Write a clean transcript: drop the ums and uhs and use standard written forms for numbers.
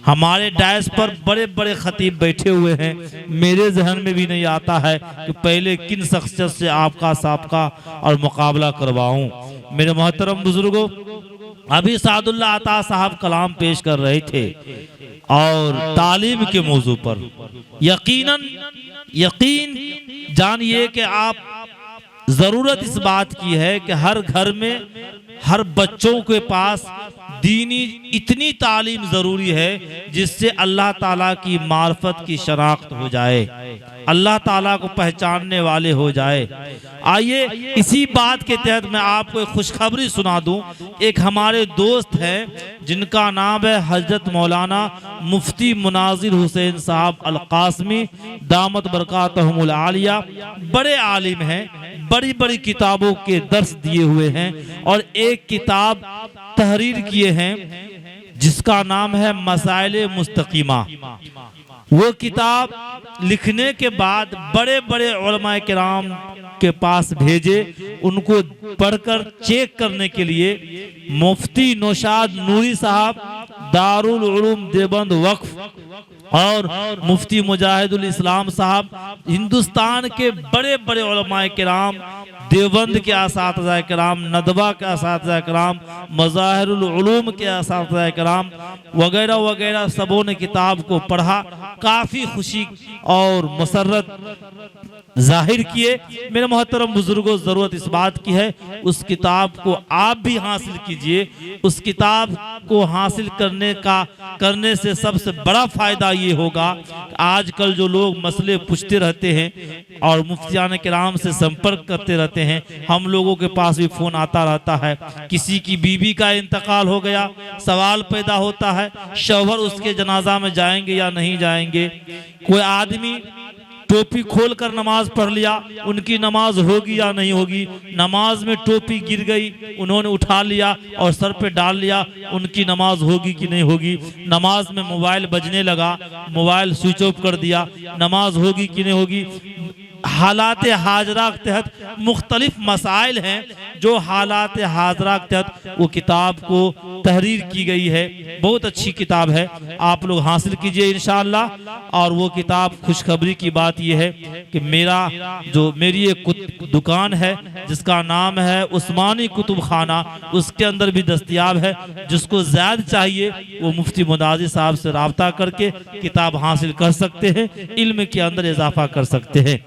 हमारे डायस पर बड़े बड़े खतीब बैठे हुए हैं, मेरे जहन में भी नहीं आता है कि पहले किन शख्सियत से आपका साबका और मुकाबला करवाऊं। मेरे मोहतरम बुजुर्गों, अभी सादुल्लाह अता साहब कलाम पेश कर रहे थे और तालीम के मौजू पर यकीन जानिए कि आप जरूरत इस बात की है कि हर घर में हर बच्चों के पास दीनी इतनी तालीम जरूरी है जिससे अल्लाह ताला की मार्फत की शनाख्त हो जाए, अल्लाह ताला को पहचानने वाले हो जाए। आइए इसी बात के तहत मैं आपको एक खुशखबरी सुना दूं। एक हमारे दोस्त हैं जिनका नाम है हजरत मौलाना मुफ्ती मुनाजिर हुसैन साहब अल कासमी दामत बरकातहुमुल आलिया। बड़े आलिम हैं, बड़ी बड़ी किताबों के दर्स दिए हुए हैं और एक किताब तहरीर किए हैं जिसका नाम है मसाइल मुस्तकीमा। वो किताब लिखने के बाद बड़े बड़े उलमा किराम के पास भेजे, उनको पढ़कर चेक करने के लिए मुफ्ती नौशाद नूरी साहब दारुल उलूम देवबंद वक्फ और मुफ्ती मुजाहिदुल इस्लाम साहब, हिंदुस्तान के बड़े बड़े उलमा किराम, देवबंद के असातिज़ा किराम, नदवा के असातिज़ा किराम, मज़ाहिरुल उलूम के असातिज़ा किराम वगैरह वगैरह सबों ने किताब को पढ़ा, काफ़ी खुशी और मसरत जाहिर किए। मेरे मोहतरम बुजुर्गों, ज़रूरत इस बात की है उस किताब को आप भी हासिल कीजिए। उस किताब को हासिल करने से सबसे बड़ा फ़ायदा ये होगा कि आजकल जो लोग मसले पूछते रहते हैं और मुफ्तियान किराम से संपर्क करते रहते हैं, हम लोगों के पास भी फ़ोन आता रहता है, किसी की बीवी का इंतकाल हो गया, सवाल पैदा होता है शौहर उसके जनाजा में जाएंगे या नहीं जाएंगे। कोई आदमी टोपी खोलकर नमाज पढ़ लिया, उनकी नमाज होगी या नहीं होगी। नमाज में टोपी गिर गई, उन्होंने उठा लिया और सर पे डाल लिया, उनकी नमाज होगी कि नहीं होगी। नमाज में मोबाइल बजने लगा, मोबाइल स्विच ऑफ कर दिया, नमाज होगी कि नहीं होगी। हालात हाजरा के तहत मुख्तलिफ मसाइल हैं, जो हालात हाजरा के तहत वो किताब को तहरीर की गई है। बहुत अच्छी किताब है, आप लोग हासिल कीजिए इंशाअल्लाह। और वो किताब, खुशखबरी की बात ये है कि मेरी एक दुकान है जिसका नाम है उस्मानी कुतुब खाना, उसके अंदर भी दस्तयाब है। जिसको ज़्यादा चाहिए वो मुफ्ती मुनाजिर साहब से राब्ता करके किताब हासिल कर सकते हैं, इल्म के अंदर इजाफा कर सकते हैं।